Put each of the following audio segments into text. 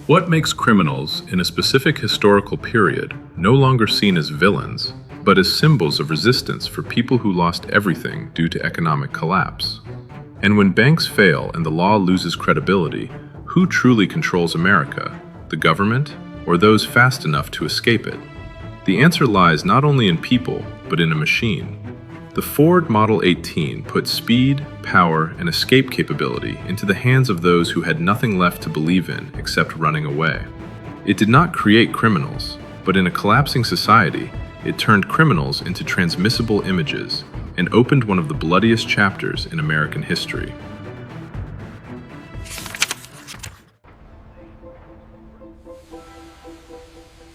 What makes criminals in a specific historical period no longer seen as villains, but as symbols of resistance for people who lost everything due to economic collapse? And when banks fail and the law loses credibility, who truly controls America, the government, or those fast enough to escape it? The answer lies not only in people, but in a machine. The Ford Model 18 put speed, power, and escape capability into the hands of those who had nothing left to believe in except running away. It did not create criminals, but in a collapsing society, it turned criminals into transmissible images and opened one of the bloodiest chapters in American history.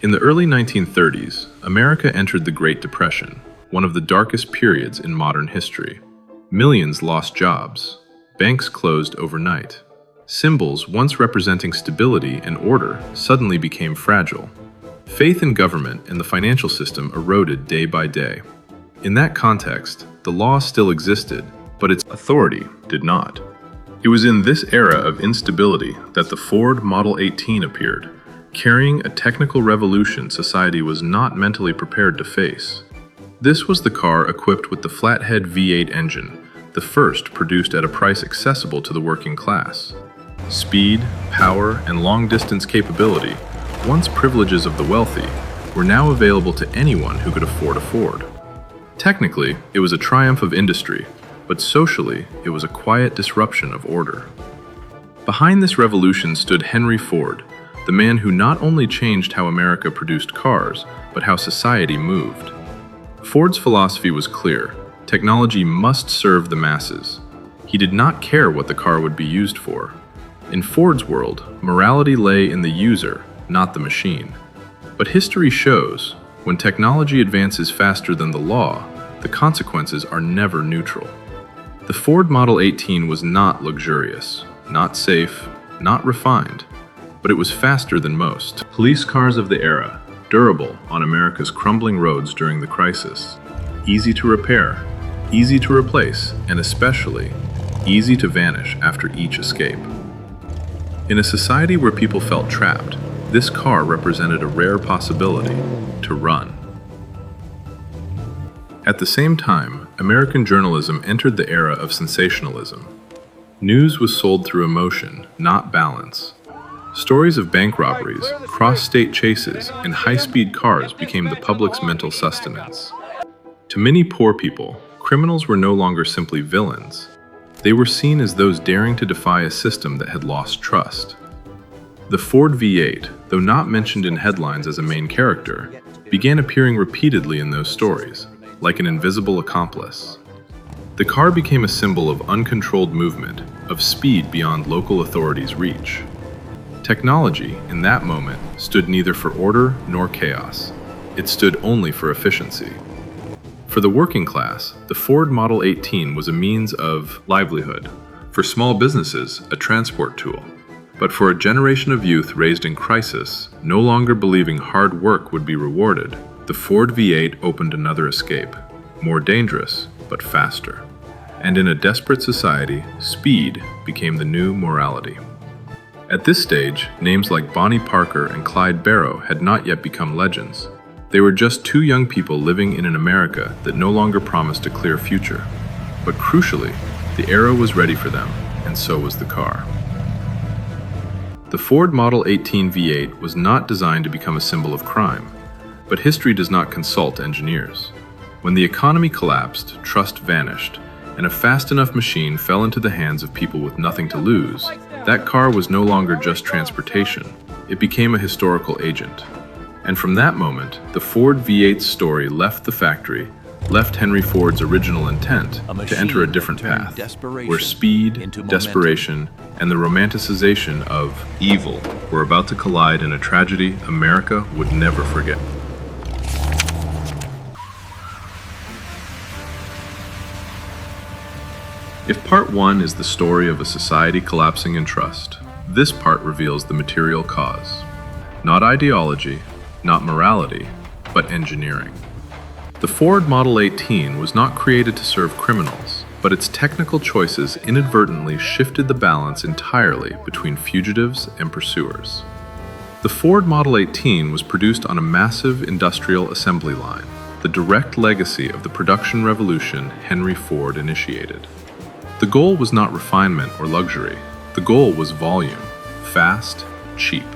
In the early 1930s, America entered the Great Depression, one of the darkest periods in modern history. Millions lost jobs. Banks closed overnight. Symbols once representing stability and order suddenly became fragile. Faith in government and the financial system eroded day by day. In that context, the law still existed, but its authority did not. It was in this era of instability that the Ford Model 18 appeared, carrying a technical revolution society was not mentally prepared to face. This was the car equipped with the flathead V8 engine, the first produced at a price accessible to the working class. Speed, power, and long-distance capability, once privileges of the wealthy, were now available to anyone who could afford a Ford. Technically, it was a triumph of industry, but socially, it was a quiet disruption of order. Behind this revolution stood Henry Ford, the man who not only changed how America produced cars, but how society moved. Ford's philosophy was clear: technology must serve the masses. He did not care what the car would be used for. In Ford's world, morality lay in the user, not the machine. But history shows, when technology advances faster than the law, the consequences are never neutral. The Ford Model 18 was not luxurious, not safe, not refined, but it was faster than most. Police cars of the era, durable on America's crumbling roads during the crisis, easy to repair, easy to replace, and especially easy to vanish after each escape. In a society where people felt trapped, this car represented a rare possibility to run. At the same time, American journalism entered the era of sensationalism. News was sold through emotion, not balance. Stories of bank robberies, cross-state chases, and high-speed cars became the public's mental sustenance. To many poor people, criminals were no longer simply villains. They were seen as those daring to defy a system that had lost trust. The Ford V8, though not mentioned in headlines as a main character, began appearing repeatedly in those stories, like an invisible accomplice. The car became a symbol of uncontrolled movement, of speed beyond local authorities' reach. Technology, in that moment, stood neither for order nor chaos. It stood only for efficiency. For the working class, the Ford Model 18 was a means of livelihood. For small businesses, a transport tool. But for a generation of youth raised in crisis, no longer believing hard work would be rewarded, the Ford V8 opened another escape, more dangerous, but faster. And in a desperate society, speed became the new morality. At this stage, names like Bonnie Parker and Clyde Barrow had not yet become legends. They were just two young people living in an America that no longer promised a clear future. But crucially, the era was ready for them, and so was the car. The Ford Model 18 V8 was not designed to become a symbol of crime, but history does not consult engineers. When the economy collapsed, trust vanished, and a fast enough machine fell into the hands of people with nothing to lose, that car was no longer just transportation. It became a historical agent. And from that moment, the Ford V8's story left the factory, left Henry Ford's original intent to enter a different path, where speed, desperation, and the romanticization of evil were about to collide in a tragedy America would never forget. If part one is the story of a society collapsing in trust, this part reveals the material cause. Not ideology, not morality, but engineering. The Ford Model 18 was not created to serve criminals, but its technical choices inadvertently shifted the balance entirely between fugitives and pursuers. The Ford Model 18 was produced on a massive industrial assembly line, the direct legacy of the production revolution Henry Ford initiated. The goal was not refinement or luxury. The goal was volume, fast, cheap.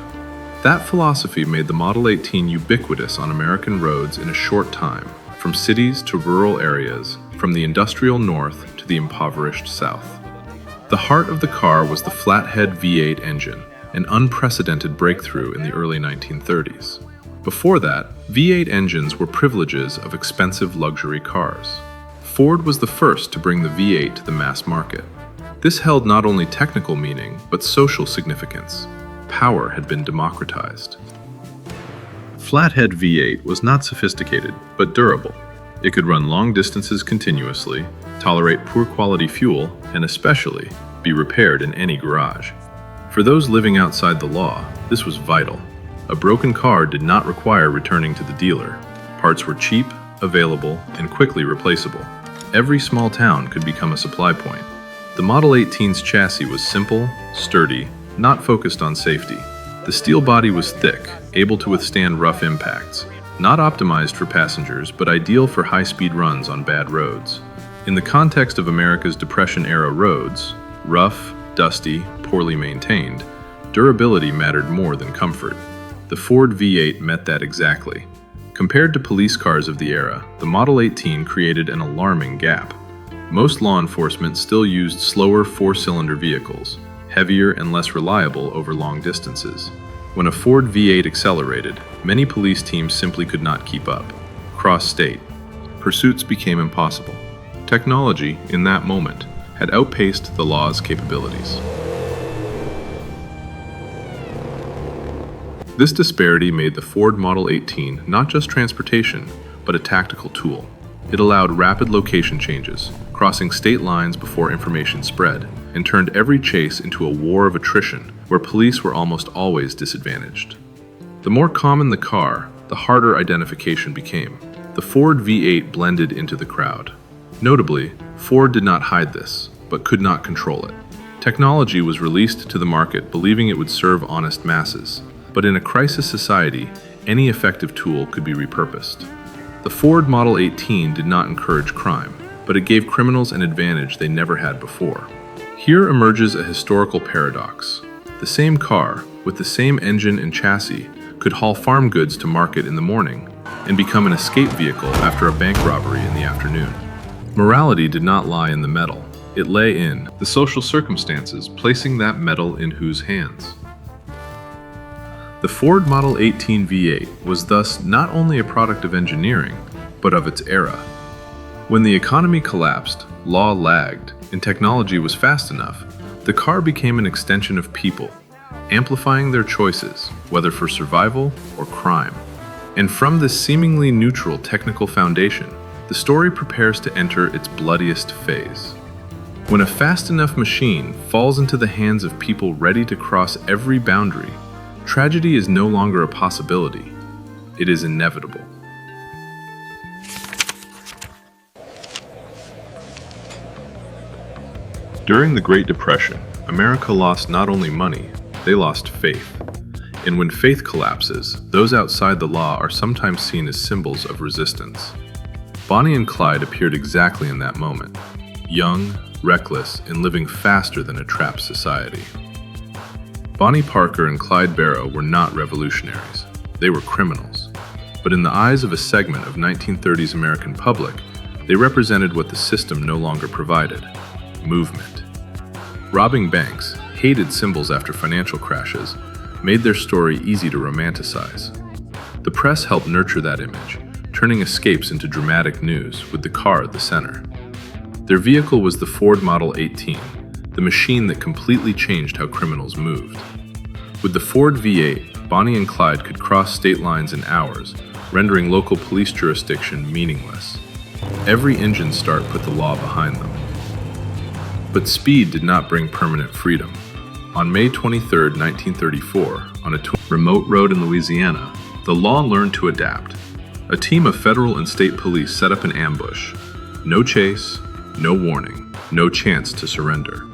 That philosophy made the Model 18 ubiquitous on American roads in a short time, from cities to rural areas, from the industrial north to the impoverished south. The heart of the car was the flathead V8 engine, an unprecedented breakthrough in the early 1930s. Before that, V8 engines were privileges of expensive luxury cars. Ford was the first to bring the V8 to the mass market. This held not only technical meaning, but social significance. Power had been democratized. Flathead V8 was not sophisticated, but durable. It could run long distances continuously, tolerate poor quality fuel, and especially be repaired in any garage. For those living outside the law, this was vital. A broken car did not require returning to the dealer. Parts were cheap, available, and quickly replaceable. Every small town could become a supply point. The Model 18's chassis was simple, sturdy, not focused on safety. The steel body was thick, able to withstand rough impacts. Not optimized for passengers, but ideal for high-speed runs on bad roads. In the context of America's Depression-era roads, rough, dusty, poorly maintained, durability mattered more than comfort. The Ford V8 met that exactly. Compared to police cars of the era, the Model 18 created an alarming gap. Most law enforcement still used slower four-cylinder vehicles, heavier and less reliable over long distances. When a Ford V8 accelerated, many police teams simply could not keep up. Cross-state, pursuits became impossible. Technology, in that moment, had outpaced the law's capabilities. This disparity made the Ford Model 18 not just transportation, but a tactical tool. It allowed rapid location changes, crossing state lines before information spread, and turned every chase into a war of attrition where police were almost always disadvantaged. The more common the car, the harder identification became. The Ford V8 blended into the crowd. Notably, Ford did not hide this, but could not control it. Technology was released to the market believing it would serve honest masses, but in a crisis society, any effective tool could be repurposed. The Ford Model 18 did not encourage crime, but it gave criminals an advantage they never had before. Here emerges a historical paradox. The same car, with the same engine and chassis, could haul farm goods to market in the morning and become an escape vehicle after a bank robbery in the afternoon. Morality did not lie in the metal. It lay in the social circumstances placing that metal in whose hands. The Ford Model 18 V8 was thus not only a product of engineering, but of its era. When the economy collapsed, law lagged, and technology was fast enough, the car became an extension of people, amplifying their choices, whether for survival or crime. And from this seemingly neutral technical foundation, the story prepares to enter its bloodiest phase. When a fast enough machine falls into the hands of people ready to cross every boundary, tragedy is no longer a possibility. It is inevitable. During the Great Depression, America lost not only money, they lost faith. And when faith collapses, those outside the law are sometimes seen as symbols of resistance. Bonnie and Clyde appeared exactly in that moment, young, reckless, and living faster than a trapped society. Bonnie Parker and Clyde Barrow were not revolutionaries. They were criminals. But in the eyes of a segment of 1930s American public, they represented what the system no longer provided: movement. Robbing banks, hated symbols after financial crashes, made their story easy to romanticize. The press helped nurture that image, turning escapes into dramatic news with the car at the center. Their vehicle was the Ford Model 18, the machine that completely changed how criminals moved. With the Ford V8, Bonnie and Clyde could cross state lines in hours, rendering local police jurisdiction meaningless. Every engine start put the law behind them. But speed did not bring permanent freedom. On May 23, 1934, on a remote road in Louisiana, the law learned to adapt. A team of federal and state police set up an ambush. No chase, no warning, no chance to surrender.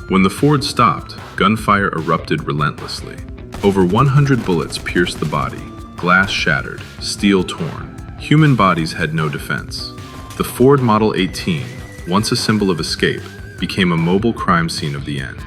When the Ford stopped, gunfire erupted relentlessly. Over 100 bullets pierced the body, glass shattered, steel torn. Human bodies had no defense. The Ford Model 18, once a symbol of escape, became a mobile crime scene of the end.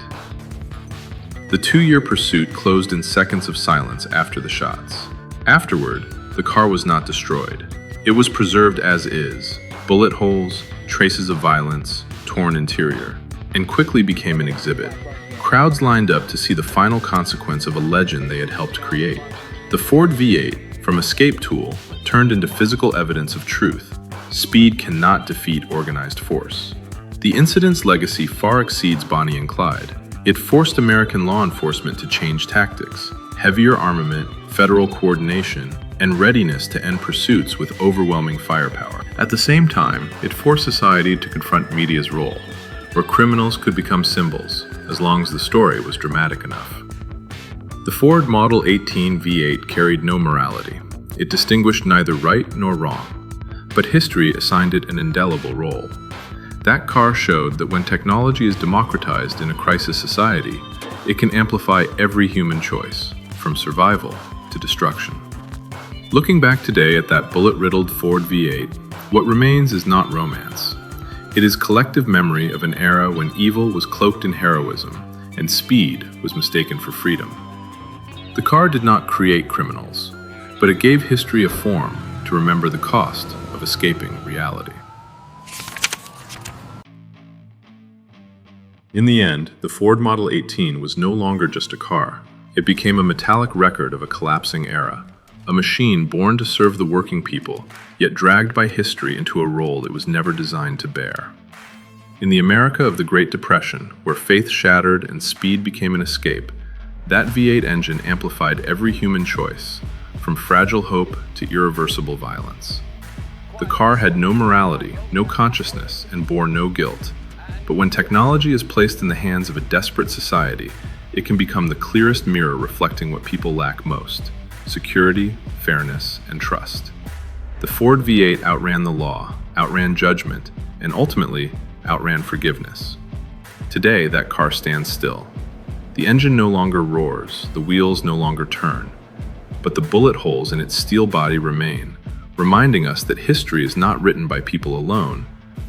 The 2-year pursuit closed in seconds of silence after the shots. Afterward, the car was not destroyed. It was preserved as is, bullet holes, traces of violence, torn interior, and quickly became an exhibit. Crowds lined up to see the final consequence of a legend they had helped create. The Ford V8, from escape tool, turned into physical evidence of truth. Speed cannot defeat organized force. The incident's legacy far exceeds Bonnie and Clyde. It forced American law enforcement to change tactics, heavier armament, federal coordination, and readiness to end pursuits with overwhelming firepower. At the same time, it forced society to confront media's role, where criminals could become symbols, as long as the story was dramatic enough. The Ford Model 18 V8 carried no morality. It distinguished neither right nor wrong, but history assigned it an indelible role. That car showed that when technology is democratized in a crisis society, it can amplify every human choice, from survival to destruction. Looking back today at that bullet-riddled Ford V8, what remains is not romance. It is collective memory of an era when evil was cloaked in heroism and speed was mistaken for freedom. The car did not create criminals, but it gave history a form to remember the cost of escaping reality. In the end, the Ford Model 18 was no longer just a car. It became a metallic record of a collapsing era, a machine born to serve the working people, yet dragged by history into a role it was never designed to bear. In the America of the Great Depression, where faith shattered and speed became an escape, that V8 engine amplified every human choice, from fragile hope to irreversible violence. The car had no morality, no consciousness, and bore no guilt. But when technology is placed in the hands of a desperate society, it can become the clearest mirror reflecting what people lack most: security, fairness, and trust. The Ford V8 outran the law, outran judgment, and ultimately outran forgiveness. Today, that car stands still. The engine no longer roars, the wheels no longer turn, but the bullet holes in its steel body remain, reminding us that history is not written by people alone,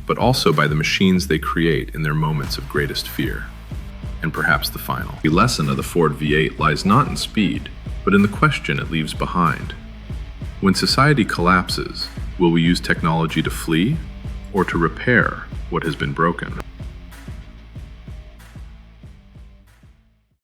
but also by the machines they create in their moments of greatest fear. And perhaps the final. The lesson of the Ford V8 lies not in speed, but in the question it leaves behind. When society collapses, will we use technology to flee or to repair what has been broken?